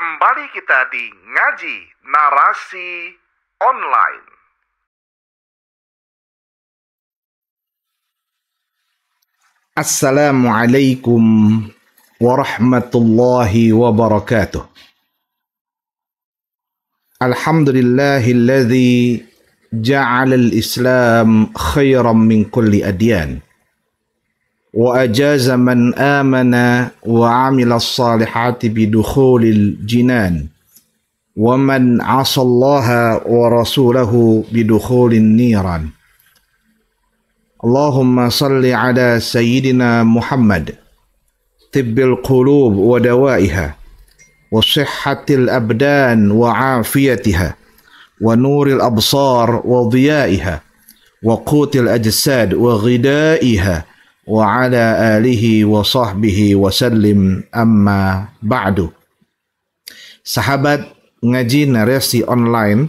Kembali kita di Ngaji Narasi Online. Assalamualaikum warahmatullahi wabarakatuh. Alhamdulillahilladzi ja'ala al-Islam khairan min kulli adyan. وأجاز من آمن وعمل الصالحات بدخول الجنان ومن عصى الله ورسوله بدخول النيران اللهم صل على سيدنا محمد طب القلوب ودوائها وصحة الأبدان وعافيتها ونور الأبصار وضيائها وقوت الأجساد وغذائها wa ala alihi wa sahbihi wa sallim, amma ba'du. Sahabat Ngaji Narasi Online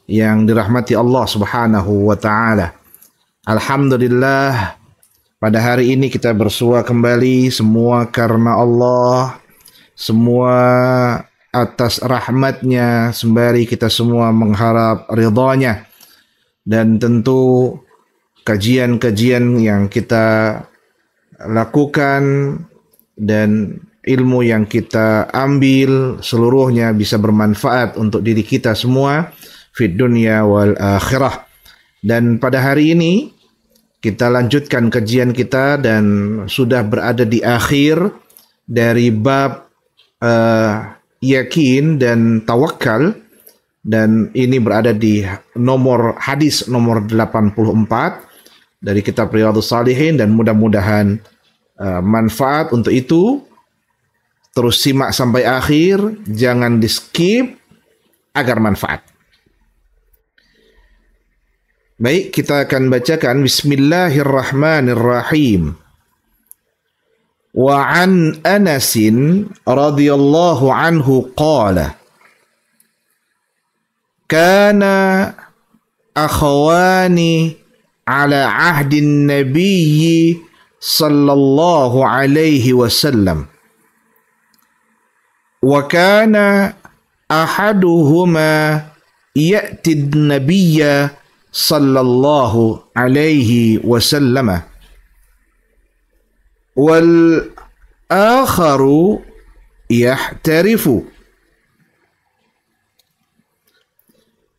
yang dirahmati Allah Subhanahu wa taala. Alhamdulillah, pada hari ini kita bersua kembali, semua karena Allah, semua atas rahmatnya, sembari kita semua mengharap ridhanya. Dan tentu kajian-kajian yang kita lakukan dan ilmu yang kita ambil seluruhnya bisa bermanfaat untuk diri kita semua fid dunya wal akhirah. Dan pada hari ini kita lanjutkan kajian kita dan sudah berada di akhir dari bab yakin dan tawakal, dan ini berada di hadis nomor 84 dari kitab Riyadhus Shalihin, dan mudah-mudahan manfaat untuk itu. Terus simak sampai akhir, jangan di skip agar manfaat. Baik, kita akan bacakan. Bismillahirrahmanirrahim. Wa an Anasin radhiyallahu anhu qala kana akhawani ala ahdin nabiyyi sallallahu alaihi wasallam wa kana ahaduhuma ya'ti an-nabiyya sallallahu alaihi wasallam wal akharu yahtarifu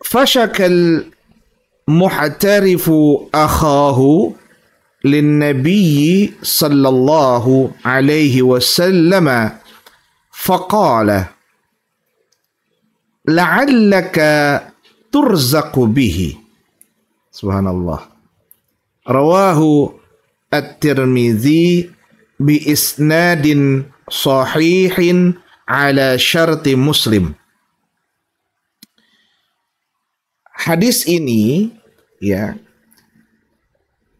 fashakal muhtarifu akhahu linnabiyyi sallallahu alaihi wasallam faqala la'allaka turzaqu bihi. Subhanallah. Rawahu at-Tirmidzi bi isnadin sahihin ala syarti Muslim. Hadis ini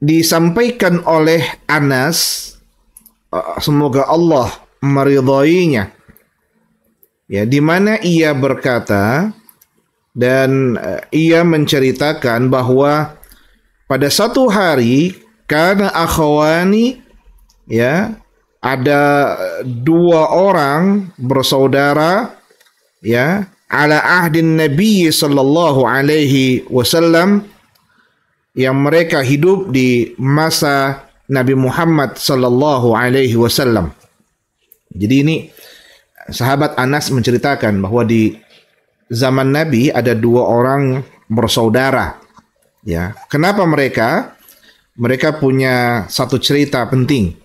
disampaikan oleh Anas, semoga Allah meridhoinya, di mana ia berkata dan ia menceritakan bahwa pada satu hari karena akhwani, ada dua orang bersaudara, ala ahdin Nabi sallallahu alaihi wasallam, yang mereka hidup di masa Nabi Muhammad sallallahu alaihi wasallam. Jadi ini sahabat Anas menceritakan bahwa di zaman Nabi ada dua orang bersaudara. Kenapa mereka? Mereka punya satu cerita penting.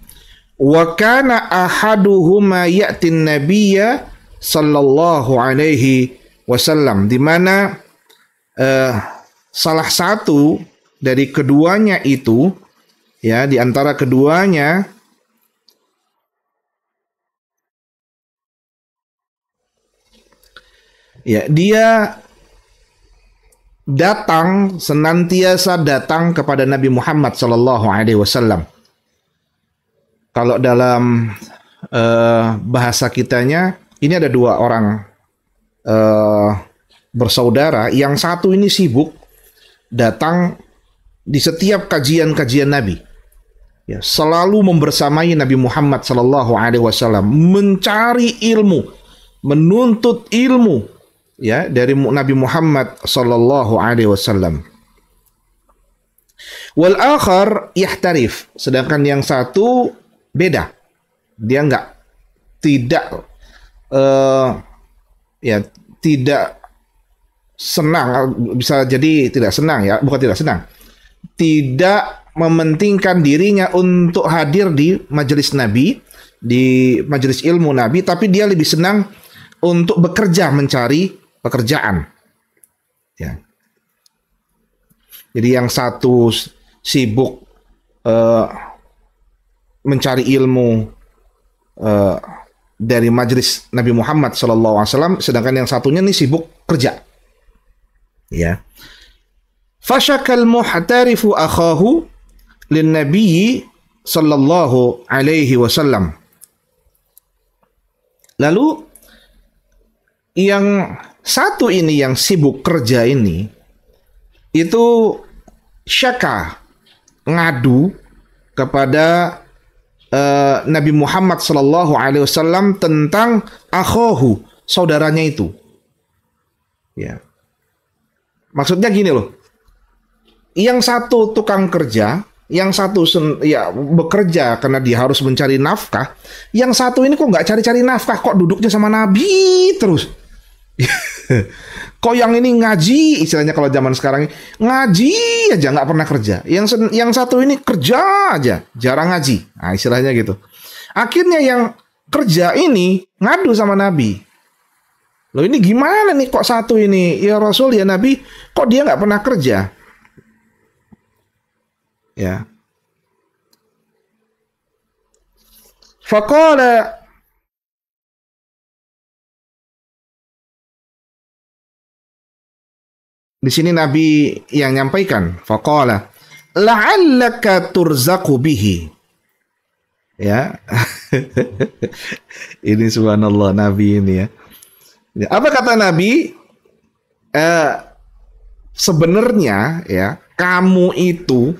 Wa kana ahaduhuma ya'tin nabiyya sallallahu alaihi wasallam, di mana salah satu dari keduanya itu, di antara keduanya dia senantiasa datang kepada Nabi Muhammad sallallahu alaihi wasallam. Kalau dalam bahasa kitanya, ini ada dua orang bersaudara, yang satu ini sibuk datang di setiap kajian-kajian Nabi, selalu membersamai Nabi Muhammad sallallahu alaihi wasallam, mencari ilmu, menuntut ilmu ya dari Nabi Muhammad sallallahu alaihi wasallam. Wal akhar yahtarif, sedangkan yang satu beda. Dia tidak ya tidak senang, bisa jadi tidak senang ya, bukan tidak senang. Tidak mementingkan dirinya untuk hadir di majelis Nabi, di majelis ilmu Nabi, tapi dia lebih senang untuk bekerja mencari pekerjaan. Ya. Jadi yang satu sibuk mencari ilmu dari majelis Nabi Muhammad SAW, sedangkan yang satunya nih sibuk kerja. Ya. Fashakal muhtarifu akhahu lin Nabi sallallahu alaihi wasallam. Lalu yang satu ini yang sibuk kerja ini itu syaka, ngadu kepada Nabi Muhammad sallallahu alaihi wasallam tentang akhahu, saudaranya itu. Ya. Maksudnya gini loh. Yang satu tukang kerja, yang satu bekerja karena dia harus mencari nafkah, yang satu ini kok nggak cari-cari nafkah, kok duduknya sama Nabi terus. Kok yang ini ngaji, istilahnya kalau zaman sekarang ngaji aja nggak pernah kerja. Yang satu ini kerja aja, jarang ngaji. Nah, istilahnya gitu. Akhirnya yang kerja ini ngadu sama Nabi. Loh ini gimana nih kok satu ini, ya Rasul ya Nabi, kok dia nggak pernah kerja? Ya. Faqala, di sini Nabi yang nyampaikan, faqala la'allaka turzaqu bihi. Ya. Ini subhanallah Nabi ini ya. Apa kata Nabi? Sebenarnya ya, kamu itu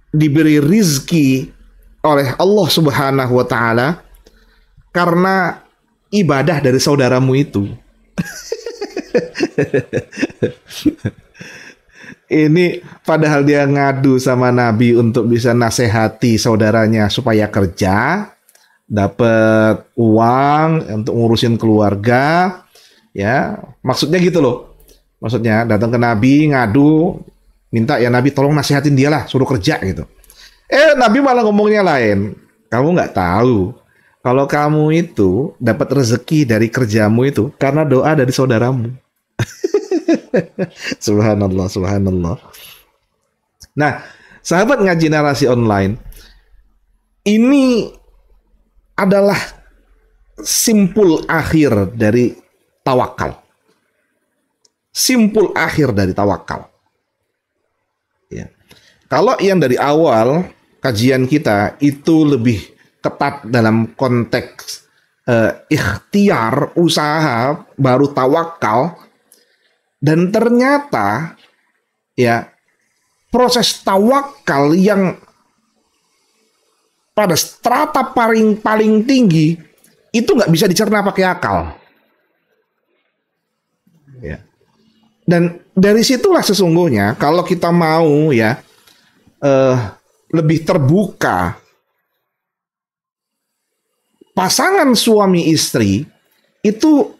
diberi rizki oleh Allah Subhanahu wa taala karena ibadah dari saudaramu itu. Ini padahal dia ngadu sama Nabi untuk bisa nasihati saudaranya supaya kerja, dapat uang untuk ngurusin keluarga, ya. Maksudnya gitu loh. Maksudnya datang ke Nabi ngadu, minta ya Nabi tolong nasihatin dia lah, suruh kerja gitu. Nabi malah ngomongnya lain. Kamu nggak tahu kalau kamu itu dapat rezeki dari kerjamu itu karena doa dari saudaramu. Subhanallah, subhanallah. Nah, sahabat ngaji narasi online, ini adalah simpul akhir dari tawakal. Simpul akhir dari tawakal. Ya. Kalau yang dari awal kajian kita itu lebih ketat dalam konteks ikhtiar, usaha, baru tawakal, dan ternyata ya proses tawakal yang pada strata paling tinggi itu nggak bisa dicerna pakai akal. Ya. Dan dari situlah sesungguhnya kalau kita mau ya lebih terbuka, pasangan suami istri itu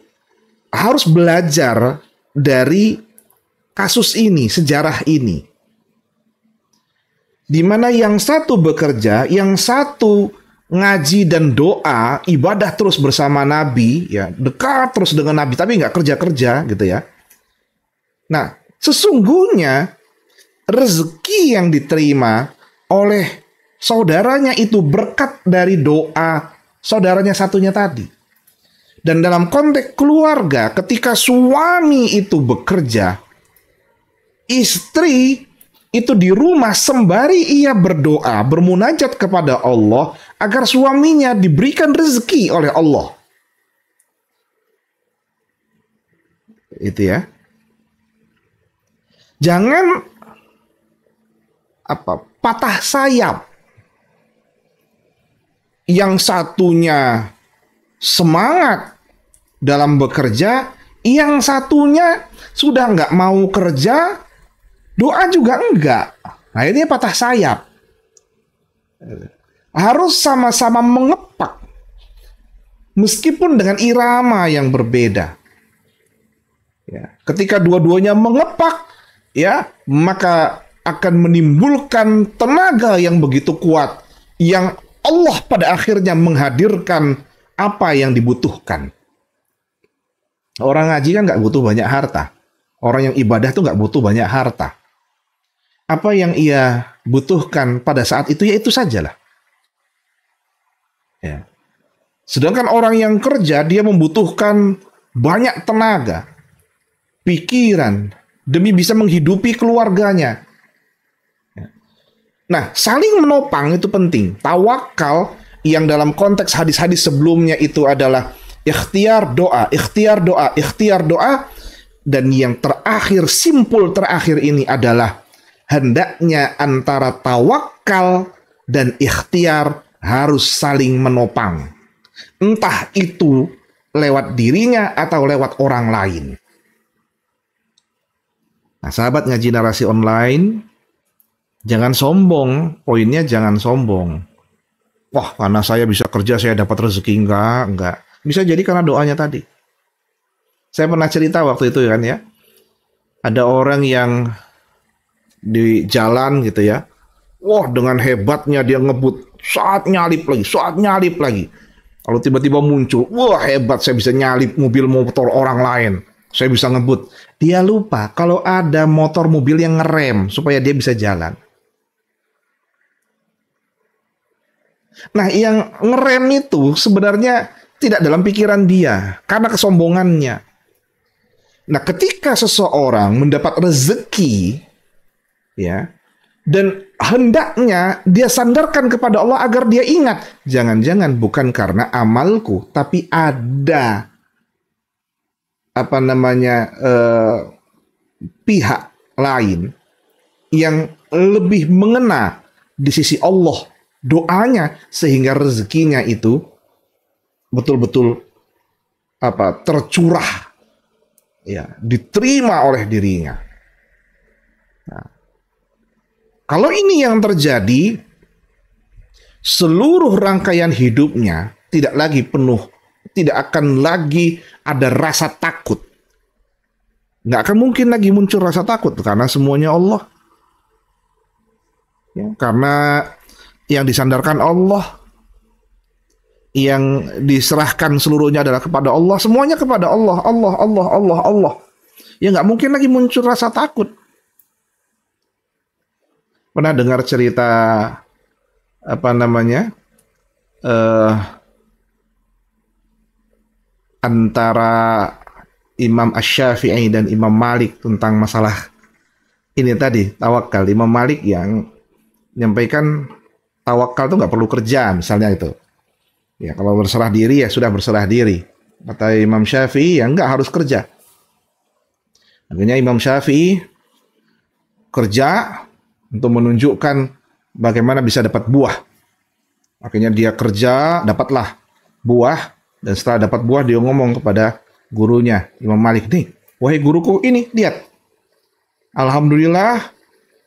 harus belajar dari kasus ini, sejarah ini. Di mana yang satu bekerja, yang satu ngaji dan doa, ibadah terus bersama Nabi, ya dekat terus dengan Nabi, tapi nggak kerja-kerja gitu ya. Nah, sesungguhnya rezeki yang diterima oleh saudaranya itu berkat dari doa saudaranya satunya tadi. Dan dalam konteks keluarga, ketika suami itu bekerja, istri itu di rumah sembari ia berdoa, bermunajat kepada Allah agar suaminya diberikan rezeki oleh Allah. Itu ya. Jangan patah sayap. Yang satunya semangat dalam bekerja, yang satunya sudah nggak mau kerja, doa juga enggak. Nah, ini patah sayap. Harus sama-sama mengepak, meskipun dengan irama yang berbeda. Ya, ketika dua-duanya mengepak, ya, maka akan menimbulkan tenaga yang begitu kuat, yang Allah pada akhirnya menghadirkan apa yang dibutuhkan. Orang ngaji kan nggak butuh banyak harta. Orang yang ibadah tuh nggak butuh banyak harta. Apa yang ia butuhkan pada saat itu, ya itu sajalah. Ya. Sedangkan orang yang kerja, dia membutuhkan banyak tenaga, pikiran, demi bisa menghidupi keluarganya. Ya. Nah, saling menopang itu penting. Tawakal yang dalam konteks hadis-hadis sebelumnya itu adalah ikhtiar doa, ikhtiar doa, ikhtiar doa. Dan yang terakhir, simpul terakhir ini adalah hendaknya antara tawakal dan ikhtiar harus saling menopang. Entah itu lewat dirinya atau lewat orang lain. Nah, sahabat ngaji narasi online, jangan sombong. Poinnya jangan sombong. Wah, karena saya bisa kerja, saya dapat rezeki. Enggak. Bisa jadi karena doanya tadi. Saya pernah cerita waktu itu kan ya. Ada orang yang di jalan gitu ya. Wah, dengan hebatnya dia ngebut. Saat nyalip lagi. Kalau tiba-tiba muncul, wah hebat, saya bisa nyalip mobil motor orang lain. Saya bisa ngebut. Dia lupa kalau ada motor mobil yang ngerem supaya dia bisa jalan. Nah, yang ngerem itu sebenarnya tidak dalam pikiran dia karena kesombongannya. Nah, ketika seseorang mendapat rezeki, ya, dan hendaknya dia sandarkan kepada Allah agar dia ingat, jangan-jangan bukan karena amalku, tapi ada pihak lain yang lebih mengena di sisi Allah doanya, sehingga rezekinya itu betul-betul tercurah, ya, diterima oleh dirinya. Nah, kalau ini yang terjadi, seluruh rangkaian hidupnya tidak lagi penuh, tidak akan lagi ada rasa takut. Nggak akan mungkin lagi muncul rasa takut karena semuanya Allah. Ya, karena yang disandarkan Allah, yang diserahkan seluruhnya adalah kepada Allah, semuanya kepada Allah, Allah. Ya nggak mungkin lagi muncul rasa takut. Pernah dengar cerita antara Imam Asy-Syafi'i dan Imam Malik tentang masalah ini tadi, tawakal. Imam Malik yang menyampaikan tawakal itu nggak perlu kerja, misalnya itu. Ya, kalau berserah diri ya sudah berserah diri. Kata Imam Syafi'i ya nggak harus kerja. Akhirnya Imam Syafi'i kerja untuk menunjukkan bagaimana bisa dapat buah. Akhirnya dia kerja, dapatlah buah. Dan setelah dapat buah, dia ngomong kepada gurunya, Imam Malik, nih, wahai guruku, ini, lihat. Alhamdulillah,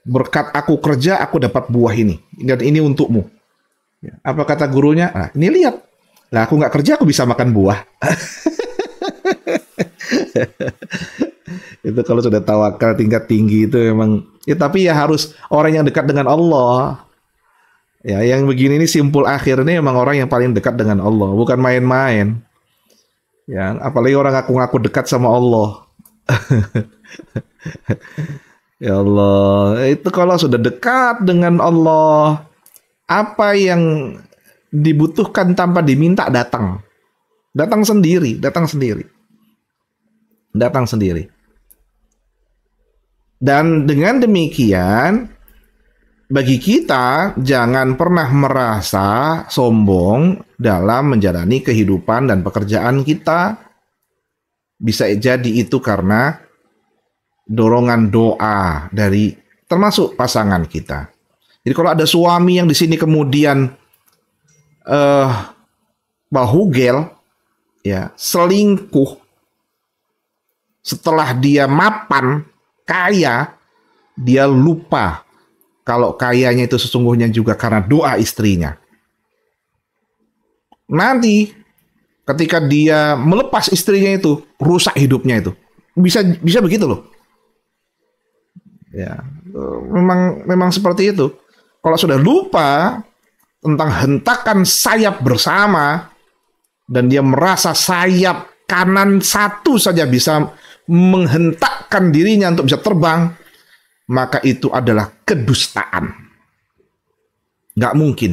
berkat aku kerja, aku dapat buah ini. Dan ini untukmu. Apa kata gurunya? Nah, ini lihat. Lah, aku nggak kerja, aku bisa makan buah. Itu kalau sudah tawakal tingkat tinggi itu memang. Ya, tapi ya harus orang yang dekat dengan Allah. Ya, yang begini ini simpul akhir ini memang orang yang paling dekat dengan Allah, bukan main-main. Ya, apalagi orang ngaku-ngaku dekat sama Allah. Ya Allah, itu kalau sudah dekat dengan Allah, apa yang dibutuhkan tanpa diminta datang. Datang sendiri. Dan dengan demikian, bagi kita jangan pernah merasa sombong dalam menjalani kehidupan dan pekerjaan kita. Bisa jadi itu karena dorongan doa dari termasuk pasangan kita. Jadi kalau ada suami yang di sini kemudian bahugel, ya selingkuh setelah dia mapan kaya, dia lupa kalau kayanya itu sesungguhnya juga karena doa istrinya. Nanti ketika dia melepas istrinya itu, rusak hidupnya itu. Bisa begitu loh. Ya, memang seperti itu. Kalau sudah lupa tentang hentakan sayap bersama dan dia merasa sayap kanan satu saja bisa menghentakkan dirinya untuk bisa terbang, maka itu adalah kedustaan. Nggak mungkin.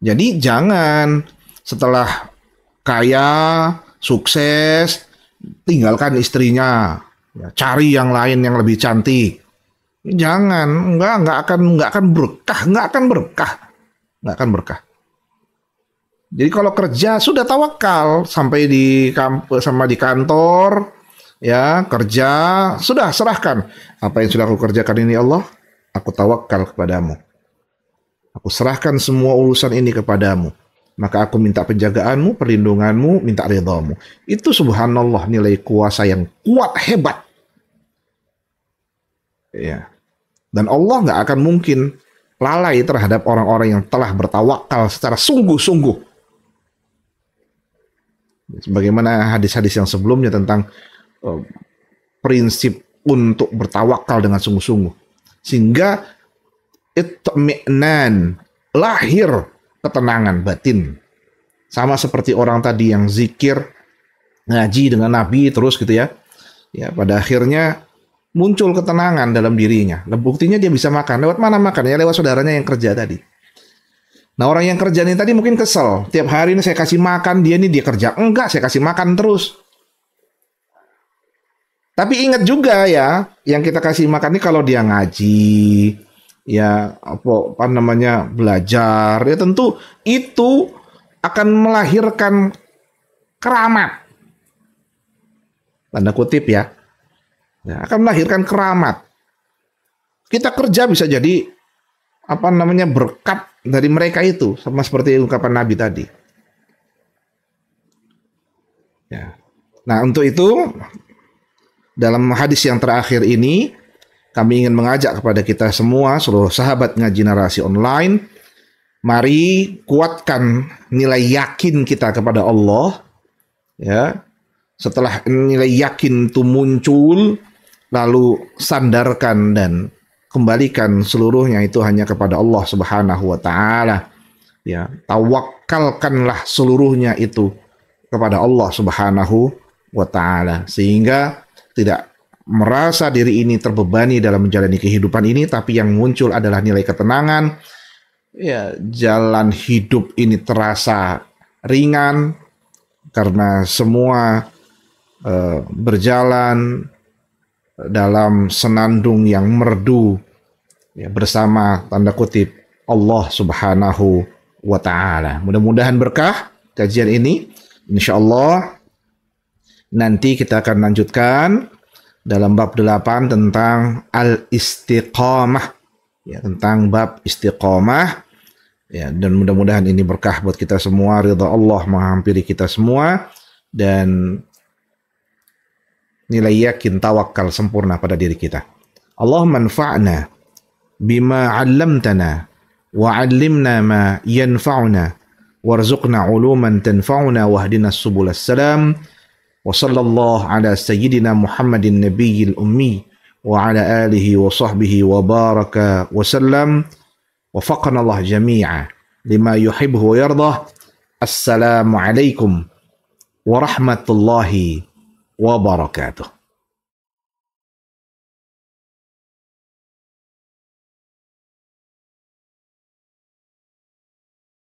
Jadi jangan setelah kaya, sukses, tinggalkan istrinya, ya, cari yang lain yang lebih cantik. Jangan, nggak akan berkah. Jadi kalau kerja sudah tawakal sampai di kampus sama di kantor, ya kerja sudah serahkan apa yang sudah aku kerjakan ini Allah, aku tawakal kepadamu. Aku serahkan semua urusan ini kepadamu. Maka aku minta penjagaanmu, perlindunganmu, minta ridhamu. Itu subhanallah nilai kuasa yang kuat, hebat. Ya. Dan Allah nggak akan mungkin lalai terhadap orang-orang yang telah bertawakal secara sungguh-sungguh. Sebagaimana hadis-hadis yang sebelumnya tentang prinsip untuk bertawakal dengan sungguh-sungguh. Sehingga itmi'nan, lahir ketenangan batin. Sama seperti orang tadi yang zikir, ngaji dengan Nabi terus gitu ya. Ya, pada akhirnya muncul ketenangan dalam dirinya. Buktinya dia bisa makan. Lewat mana makan? Ya lewat saudaranya yang kerja tadi. Nah, orang yang kerja ini tadi mungkin kesel. Tiap hari ini saya kasih makan, dia kerja. Enggak, saya kasih makan terus. Tapi ingat juga ya, yang kita kasih makan ini kalau dia ngaji, ya apa namanya belajar, ya tentu itu akan melahirkan keramat. Tanda kutip ya. Ya, akan melahirkan keramat. Kita kerja bisa jadi apa namanya berkat dari mereka itu, sama seperti ungkapan Nabi tadi. Ya. Nah, untuk itu dalam hadis yang terakhir ini kami ingin mengajak kepada kita semua, seluruh sahabat ngaji narasi online, mari kuatkan nilai yakin kita kepada Allah. Ya, setelah nilai yakin itu muncul, lalu sandarkan dan kembalikan seluruhnya itu hanya kepada Allah Subhanahu wa taala. Ya, tawakalkanlah seluruhnya itu kepada Allah Subhanahu wa taala sehingga tidak merasa diri ini terbebani dalam menjalani kehidupan ini, tapi yang muncul adalah nilai ketenangan. Ya, jalan hidup ini terasa ringan karena semua berjalan dalam senandung yang merdu, ya, bersama tanda kutip Allah Subhanahu wa taala. Mudah-mudahan berkah kajian ini. Insyaallah nanti kita akan lanjutkan dalam bab 8 tentang al-istiqamah, ya, tentang bab istiqamah, ya, dan mudah-mudahan ini berkah buat kita semua, ridha Allah menghampiri kita semua, dan nilai yakin tawakal sempurna pada diri kita. Allahumma anfa'na bima 'allamtana wa 'allimna ma yanfa'una warzuqna 'uluman tanfa'una wahdinas subulas salam. Wa sallallahu ala sayyidina Muhammadin nabiyil ummi wa ala alihi wa sahbihi wa baraka wa sallam. Wafaqana Allah jami'a lima yuhibbu wa yardah. Assalamu alaikum warahmatullahi wabarakatuh.